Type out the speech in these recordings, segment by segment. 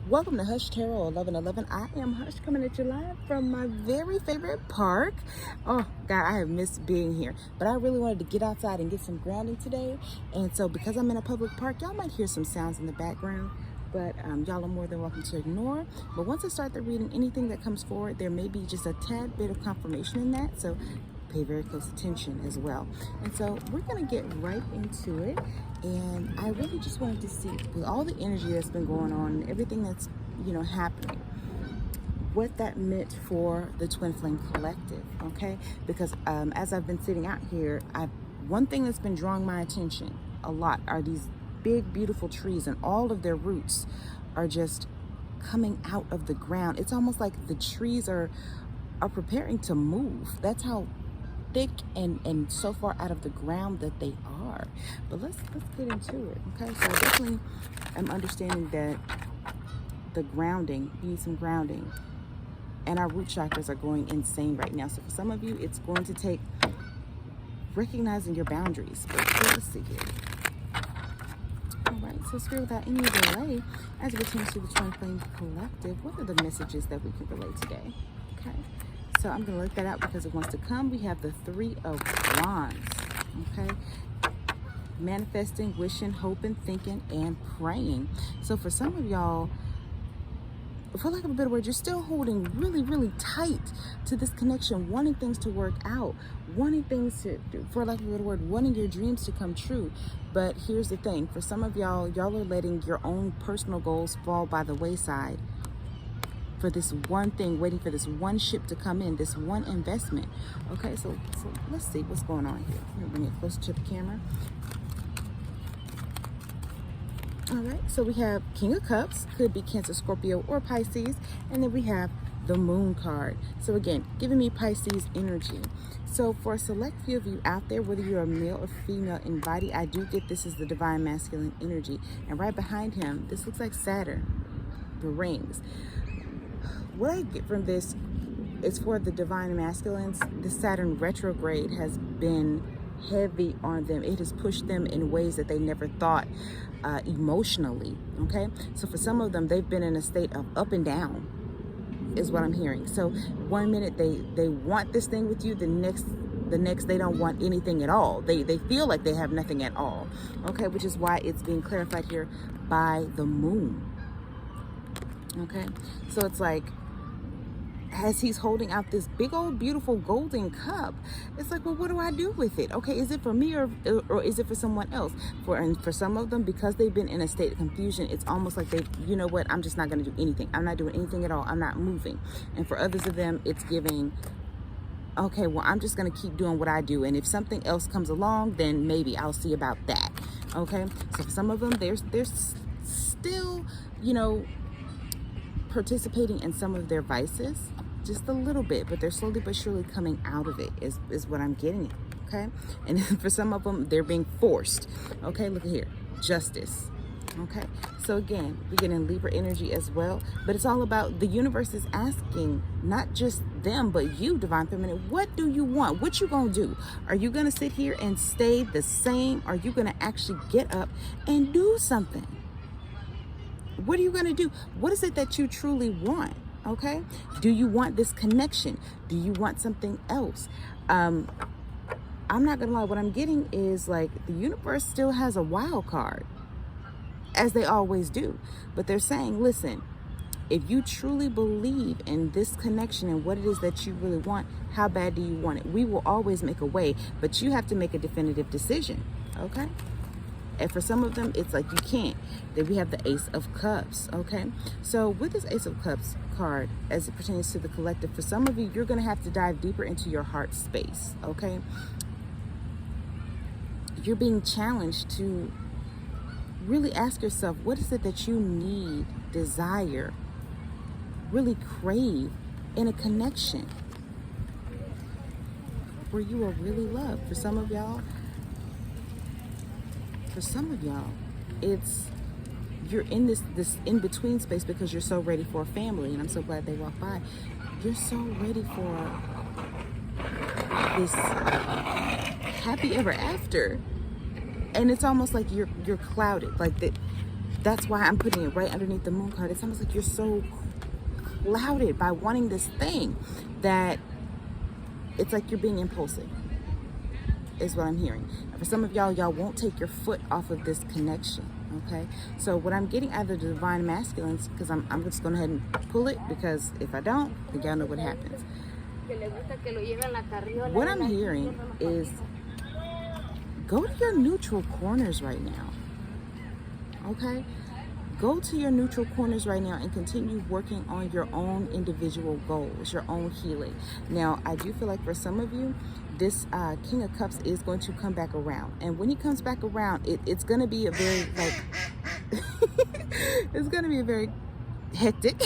Welcome to Hush Tarot 1111. I am Hush, coming at you live from my very favorite park. Oh God, I have missed being here, but I really wanted to get outside and get some grounding today. And so because I'm in a public park, y'all might hear some sounds in the background, but y'all are more than welcome to ignore. But once I start the reading, anything that comes forward, there may be just a tad bit of confirmation in that. So pay very close attention as well. And so we're gonna get right into it. And I really just wanted to see, with all the energy that's been going on and everything that's, happening, what that meant for the Twin Flame Collective, okay? Because as I've been sitting out here, one thing that's been drawing my attention a lot are these big, beautiful trees, and all of their roots are just coming out of the ground. It's almost like the trees are preparing to move. That's how thick and so far out of the ground that they are. But let's get into it, okay? So definitely I'm understanding that the grounding, you need some grounding, and our root chakras are going insane right now. So for some of you, it's going to take recognizing your boundaries. But let's see here. All right, so Spirit, without any delay, as it pertains to the Twin Flame Collective, what are the messages that we can relate today? Okay. So I'm going to let that out because it wants to come. We have the Three of Wands, okay? Manifesting, wishing, hoping, thinking, and praying. So for some of y'all, for lack of a better word, you're still holding really, really tight to this connection, wanting things to work out, wanting things to, for lack of a better word, wanting your dreams to come true. But here's the thing. For some of y'all are letting your own personal goals fall by the wayside for this one thing, waiting for this one ship to come in, this one investment. Okay, so let's see what's going on here. I'm gonna bring it closer to the camera. All right, so we have King of Cups, could be Cancer, Scorpio, or Pisces, and then we have the Moon card. So again, giving me Pisces energy. So for a select few of you out there, whether you're a male or female in body, I do get this is the divine masculine energy. And right behind him, this looks like Saturn, the rings. What I get from this is for the divine masculines, the Saturn retrograde has been heavy on them. It has pushed them in ways that they never thought emotionally, okay? So for some of them, they've been in a state of up and down, is what I'm hearing. So one minute they want this thing with you, the next they don't want anything at all. They feel like they have nothing at all, okay? Which is why it's being clarified here by the moon, okay? So it's like, as he's holding out this big old beautiful golden cup, it's like, well, what do I do with it? Okay, is it for me or is it for someone else? For some of them, because they've been in a state of confusion, it's almost like you know what, I'm just not going to do anything. I'm not doing anything at all. I'm not moving. And for others of them, it's giving, okay, well, I'm just going to keep doing what I do, and if something else comes along, then maybe I'll see about that. Okay, so for some of them, they're still, participating in some of their vices, just a little bit, but they're slowly but surely coming out of it, is what I'm getting at, okay? And for some of them, they're being forced, okay? Look at here, justice, okay? So again, we get in Libra energy as well, but it's all about, the universe is asking not just them, but you, Divine Feminine, what do you want? What you gonna do? Are you gonna sit here and stay the same? Are you gonna actually get up and do something? What are you going to do? What is it that you truly want? Okay. Do you want this connection? Do you want something else? I'm not going to lie. What I'm getting is like the universe still has a wild card, as they always do. But they're saying, listen, if you truly believe in this connection and what it is that you really want, how bad do you want it? We will always make a way, but you have to make a definitive decision. Okay. And for some of them, it's like you can't. Then we have the Ace of Cups, okay? So with this Ace of Cups card, as it pertains to the collective, for some of you, you're going to have to dive deeper into your heart space, okay? You're being challenged to really ask yourself, what is it that you need, desire, really crave in a connection where you are really loved? For some of y'all, it's you're in this in-between space because you're so ready for a family, and I'm so glad they walked by. You're so ready for this happy ever after, and it's almost like you're clouded, like that that's why I'm putting it right underneath the moon card. It's almost like you're so clouded by wanting this thing that it's like you're being impulsive, is what I'm hearing. And for some of y'all, y'all won't take your foot off of this connection, okay? So what I'm getting out of the divine masculines, because I'm just going ahead and pull it, because if I don't, then y'all know what happens. What I'm hearing is go to your neutral corners right now, okay? Go to your neutral corners right now and continue working on your own individual goals, your own healing. Now, I do feel like for some of you, this King of Cups is going to come back around. And when he comes back around, it's going to be a very, like, it's going to be a very hectic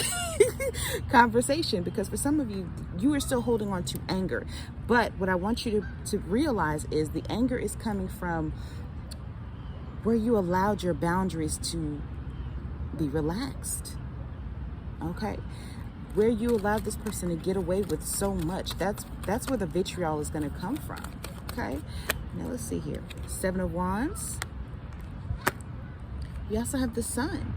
conversation, because for some of you, you are still holding on to anger. But what I want you to realize is the anger is coming from where you allowed your boundaries to be relaxed, okay? Where you allowed this person to get away with so much, that's where the vitriol is going to come from, okay? Now let's see here. 7 of Wands. We also have the Sun,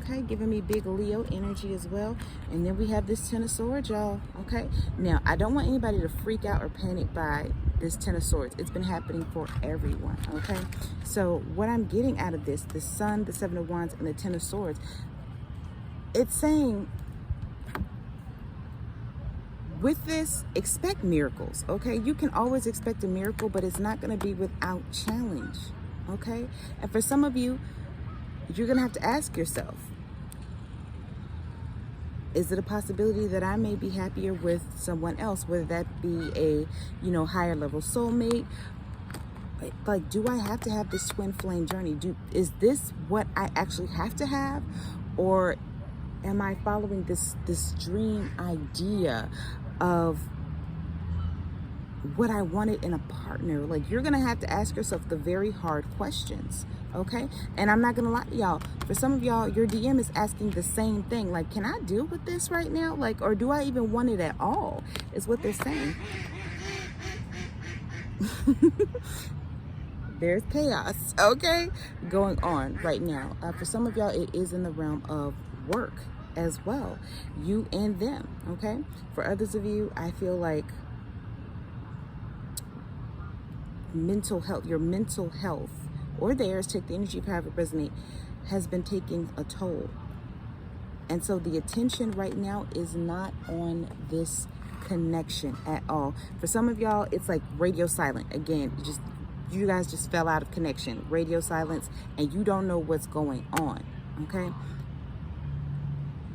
okay, giving me big Leo energy as well. And then we have this 10 of Swords, y'all, okay? Now, I don't want anybody to freak out or panic by this 10 of Swords. It's been happening for everyone, okay? So what I'm getting out of this, the Sun, the 7 of Wands, and the 10 of Swords, it's saying with this, expect miracles, okay? You can always expect a miracle, but it's not going to be without challenge, okay? And for some of you, you're going to have to ask yourself, is it a possibility that I may be happier with someone else, whether that be a, higher level soulmate? Like, do I have to have this twin flame journey? Is this what I actually have to have? Or am I following this dream idea of what I wanted in a partner? Like, you're going to have to ask yourself the very hard questions, okay? And I'm not going to lie to y'all. For some of y'all, your DM is asking the same thing. Like, can I deal with this right now? Like, or do I even want it at all? Is what they're saying. There's chaos, okay, going on right now. For some of y'all, it is in the realm of work as well. You and them, okay? For others of you, I feel like mental health, your mental health, or theirs, take the energy of however it resonate, has been taking a toll. And so the attention right now is not on this connection at all. For some of y'all, it's like radio silent. Again, you guys just fell out of connection, radio silence, and you don't know what's going on, okay?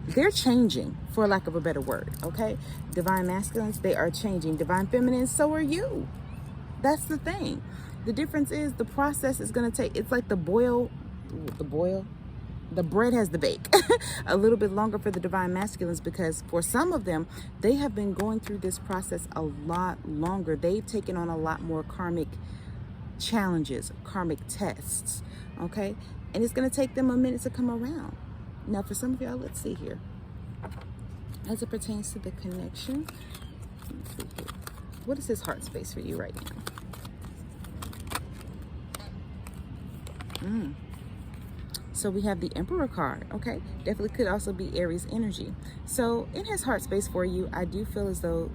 They're changing, for lack of a better word, okay? Divine masculines, they are changing. Divine feminines, so are you. That's the thing. The difference is the process is going to take, it's like the bread has to bake a little bit longer for the divine masculines, because for some of them, they have been going through this process a lot longer. They've taken on a lot more karmic challenges, karmic tests, okay? And it's going to take them a minute to come around. Now, for some of y'all, let's see here. As it pertains to the connection, let's see here. What is his heart space for you right now? So we have the Emperor card, okay? Definitely could also be Aries energy. So in his heart space for you, I do feel as though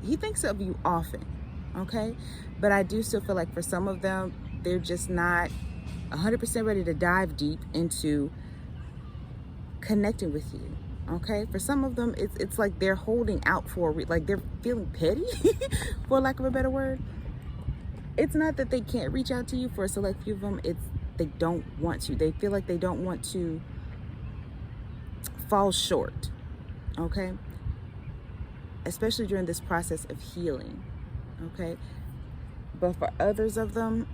he thinks of you often, okay? But I do still feel like for some of them, they're just not 100% ready to dive deep into connecting with you, okay? For some of them, it's like they're holding out for, like they're feeling petty, for lack of a better word. It's not that they can't reach out to you. For a select few of them, it's they don't want to. They feel like they don't want to fall short, okay? Especially during this process of healing, okay? But for others of them,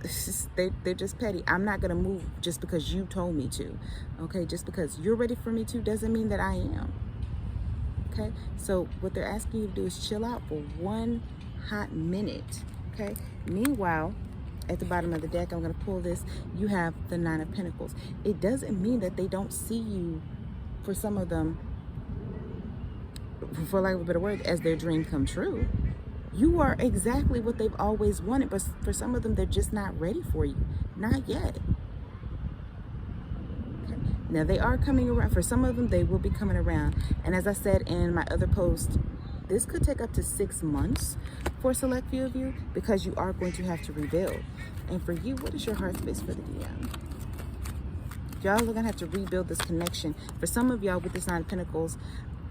they're just petty. I'm not going to move just because you told me to, okay? Just because you're ready for me to doesn't mean that I am, okay? So what they're asking you to do is chill out for one hot minute, okay? Meanwhile, at the bottom of the deck, I'm going to pull this. You have the 9 of Pentacles. It doesn't mean that they don't see you, for some of them, for lack of a better word, as their dream come true. You are exactly what they've always wanted, but for some of them, they're just not ready for you. Not yet. Okay. Now they are coming around. For some of them, they will be coming around. And as I said in my other post, this could take up to 6 months for a select few of you, because you are going to have to rebuild. And for you, what is your heart space for the DM? Y'all are gonna have to rebuild this connection. For some of y'all with this 9 of Pentacles,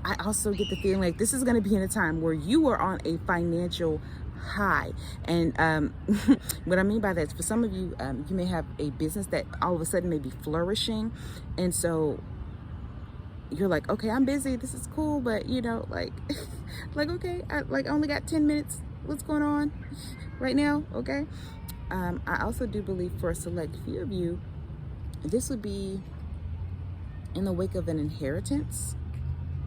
I also get the feeling like this is gonna be in a time where you are on a financial high. And what I mean by that is, for some of you, you may have a business that all of a sudden may be flourishing. And so you're like, okay, I'm busy, this is cool, but you know, like, okay, I only got 10 minutes. What's going on right now? Okay. I also do believe for a select few of you, this would be in the wake of an inheritance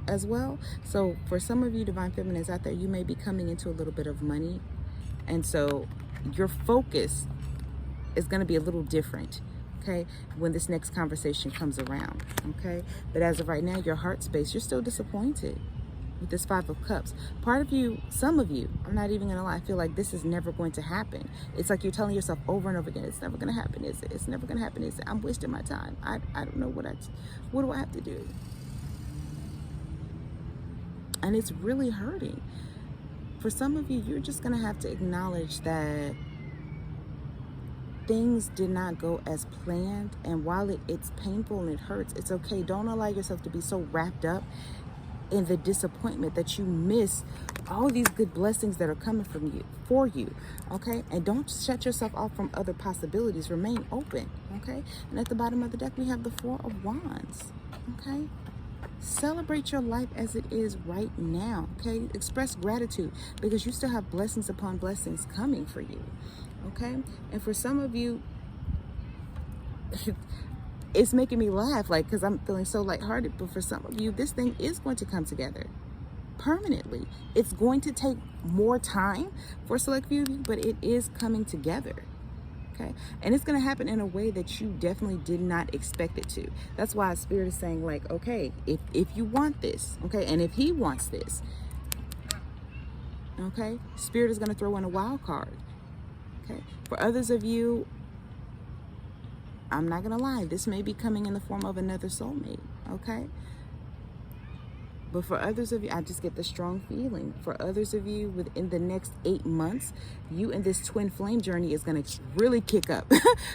as well. So for some of you divine feminines out there, you may be coming into a little bit of money, and so your focus is going to be a little different, okay, when this next conversation comes around, okay? But as of right now, your heart space, you're still disappointed with this 5 of Cups. Part of you, some of you, I'm not even gonna lie, I feel like this is never going to happen. It's like you're telling yourself over and over again, it's never gonna happen, is it? It's never gonna happen, is it? I'm wasting my time. I don't know what do I have to do? And it's really hurting. For some of you, you're just gonna have to acknowledge that things did not go as planned. And while it's painful and it hurts, it's okay. Don't allow yourself to be so wrapped up in the disappointment that you miss all these good blessings that are coming from you, for you, okay? And don't shut yourself off from other possibilities. Remain open, okay? And at the bottom of the deck, we have the 4 of Wands, okay? Celebrate your life as it is right now, okay? Express gratitude, because you still have blessings upon blessings coming for you, okay? And for some of you, it's making me laugh, like, because I'm feeling so lighthearted. But for some of you, this thing is going to come together permanently. It's going to take more time for a select few of you, but it is coming together, okay? And it's going to happen in a way that you definitely did not expect it to. That's why Spirit is saying, like, okay, if you want this, okay, and if he wants this, okay, Spirit is going to throw in a wild card, okay? For others of you, I'm not gonna lie, this may be coming in the form of another soulmate, okay? But for others of you, I just get the strong feeling. For others of you, within the next 8 months, you and this twin flame journey is gonna really kick up,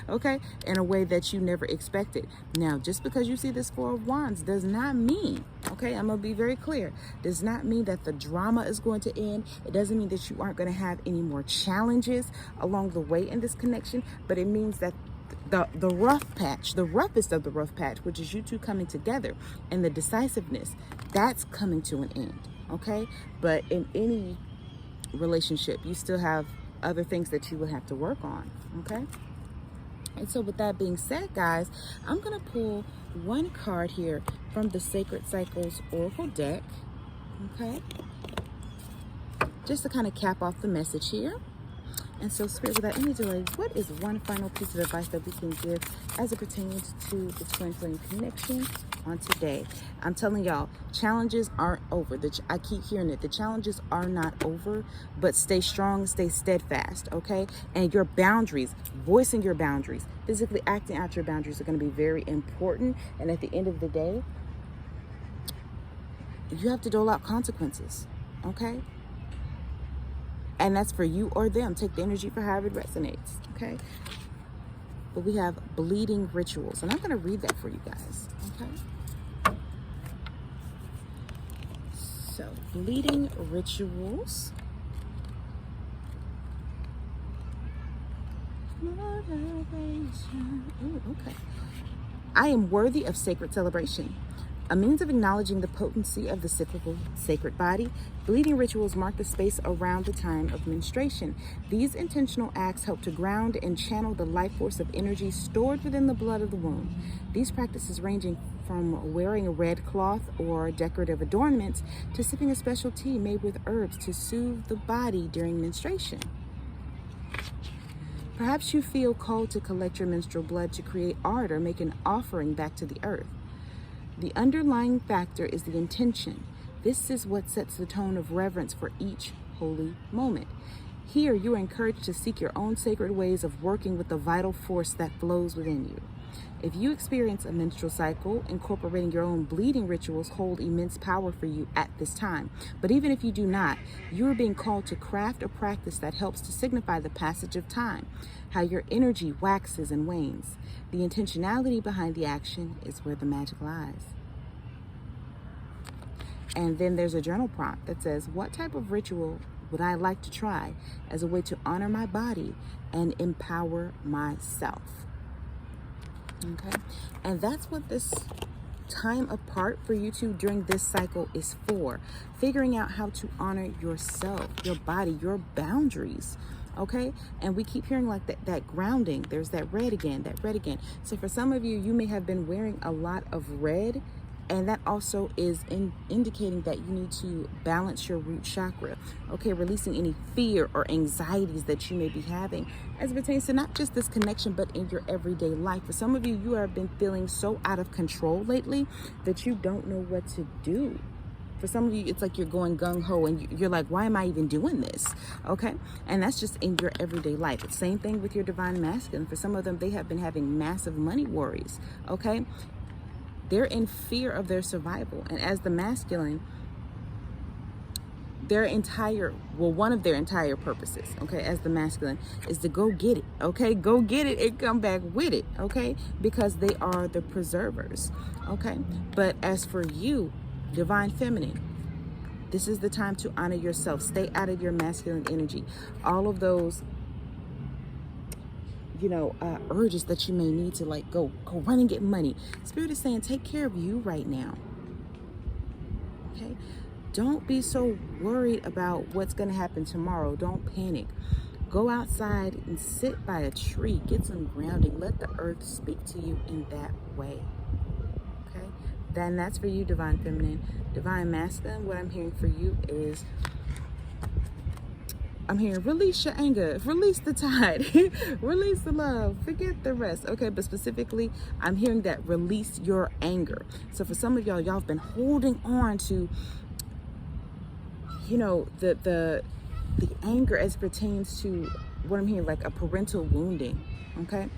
okay? In a way that you never expected. Now, just because you see this 4 of Wands does not mean, okay, I'm gonna be very clear, does not mean that the drama is going to end. It doesn't mean that you aren't gonna have any more challenges along the way in this connection, but it means that the rough patch, the roughest of the rough patch, which is you two coming together, and the decisiveness, that's coming to an end, okay? But in any relationship, you still have other things that you will have to work on, okay? And so with that being said, guys, I'm gonna pull one card here from the Sacred Cycles Oracle deck, okay? Just to kind of cap off the message here. And so, Spirit, without any delays, what is one final piece of advice that we can give as it pertains to the twin flame connection on today? I'm telling y'all, challenges aren't over. I keep hearing it. The challenges are not over, but stay strong, stay steadfast, okay? And your boundaries, voicing your boundaries, physically acting out your boundaries are going to be very important. And at the end of the day, you have to dole out consequences, okay? And that's for you or them. Take the energy for however it resonates, okay? But we have bleeding rituals. And I'm going to read that for you guys, okay? So, bleeding rituals. Ooh, okay. I am worthy of sacred celebration. A means of acknowledging the potency of the cyclical sacred body, bleeding rituals mark the space around the time of menstruation. These intentional acts help to ground and channel the life force of energy stored within the blood of the womb. These practices ranging from wearing a red cloth or decorative adornments to sipping a special tea made with herbs to soothe the body during menstruation. Perhaps you feel called to collect your menstrual blood to create art or make an offering back to the earth. The underlying factor is the intention. This is what sets the tone of reverence for each holy moment. Here, you are encouraged to seek your own sacred ways of working with the vital force that flows within you. If you experience a menstrual cycle, incorporating your own bleeding rituals hold immense power for you at this time. But even if you do not, you are being called to craft a practice that helps to signify the passage of time, how your energy waxes and wanes. The intentionality behind the action is where the magic lies. And then there's a journal prompt that says, what type of ritual would I like to try as a way to honor my body and empower myself? Okay, and that's what this time apart for you two during this cycle is for. Figuring out how to honor yourself, your body, your boundaries. Okay, and we keep hearing like that grounding. There's that red again, that red again. So for some of you, you may have been wearing a lot of red, and that also is indicating that you need to balance your root chakra. Okay, releasing any fear or anxieties that you may be having as it pertains to not just this connection, but in your everyday life. For some of you, you have been feeling so out of control lately that you don't know what to do. For some of you, it's like you're going gung-ho and you're like, why am I even doing this? Okay, and that's just in your everyday life. It's same thing with your divine masculine. For some of them, they have been having massive money worries. Okay, they're in fear of their survival. And as the masculine, one of their entire purposes, okay, as the masculine, is to go get it, okay? Go get it and come back with it, okay? Because they are the preservers, okay? But as for you, divine feminine, this is the time to honor yourself. Stay out of your masculine energy. All of those urges that you may need to like go run and get money. Spirit is saying, take care of you right now. Okay? Don't be so worried about what's going to happen tomorrow. Don't panic. Go outside and sit by a tree. Get some grounding. Let the earth speak to you in that way. Okay? Then that's for you, divine feminine. Divine masculine, what I'm hearing for you is, I'm hearing release your anger, release the tide, release the love, forget the rest. Okay, but specifically, I'm hearing that release your anger. So for some of y'all have been holding on to, the anger as pertains to what I'm hearing, like a parental wounding. Okay,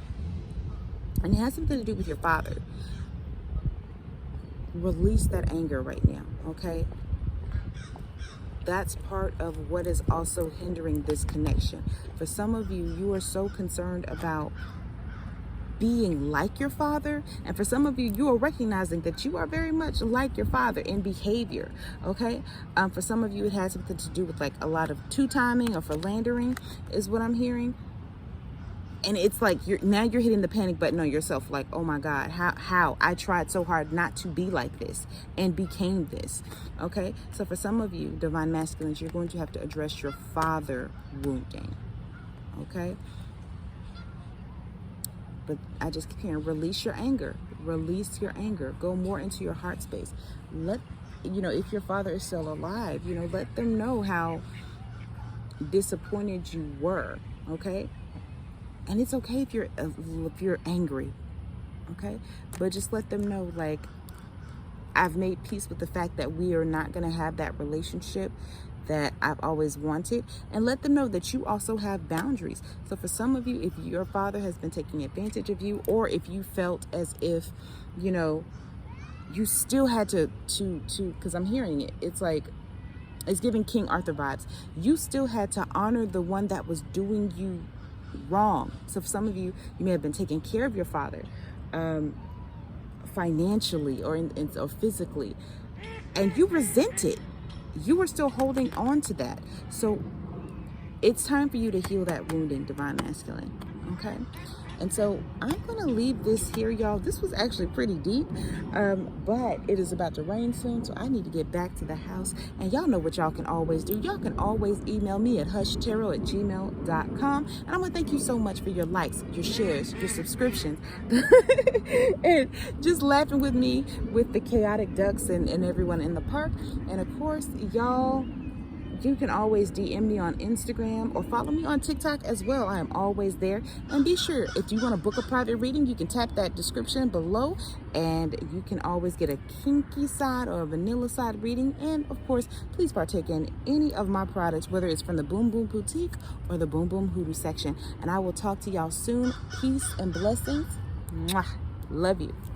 and it has something to do with your father. Release that anger right now. Okay. That's part of what is also hindering this connection. For some of you, you are so concerned about being like your father. And for some of you, you are recognizing that you are very much like your father in behavior. Okay. For some of you, it has something to do with like a lot of two-timing or philandering is what I'm hearing. And it's like you're hitting the panic button on yourself, like, oh my God, how I tried so hard not to be like this and became this. Okay, so for some of you, divine masculines, you're going to have to address your father wounding. Okay, but I just keep hearing release your anger, go more into your heart space. If your father is still alive, let them know how disappointed you were. Okay. And it's okay if you're angry, okay? But just let them know, like, I've made peace with the fact that we are not going to have that relationship that I've always wanted. And let them know that you also have boundaries. So for some of you, if your father has been taking advantage of you, or if you felt as if, you still had to, because I'm hearing it, it's like, it's giving King Arthur vibes. You still had to honor the one that was doing you wrong. So for some of you, you may have been taking care of your father financially or physically, and you resent it. You were still holding on to that. So it's time for you to heal that wounding, divine masculine. Okay. And so I'm going to leave this here, y'all. This was actually pretty deep, but it is about to rain soon, so I need to get back to the house. And y'all know what y'all can always do. Y'all can always email me at hushtarot@gmail.com. And I want to thank you so much for your likes, your shares, your subscriptions, and just laughing with me with the chaotic ducks and everyone in the park. And of course, y'all, you can always DM me on Instagram or follow me on TikTok as well. I am always there. And be sure, if you want to book a private reading, you can tap that description below, and you can always get a kinky side or a vanilla side reading. And of course, please partake in any of my products, whether it's from the Boom Boom Boutique or the Boom Boom Hoodoo section. And I will talk to y'all soon. Peace and blessings. Mwah. Love you.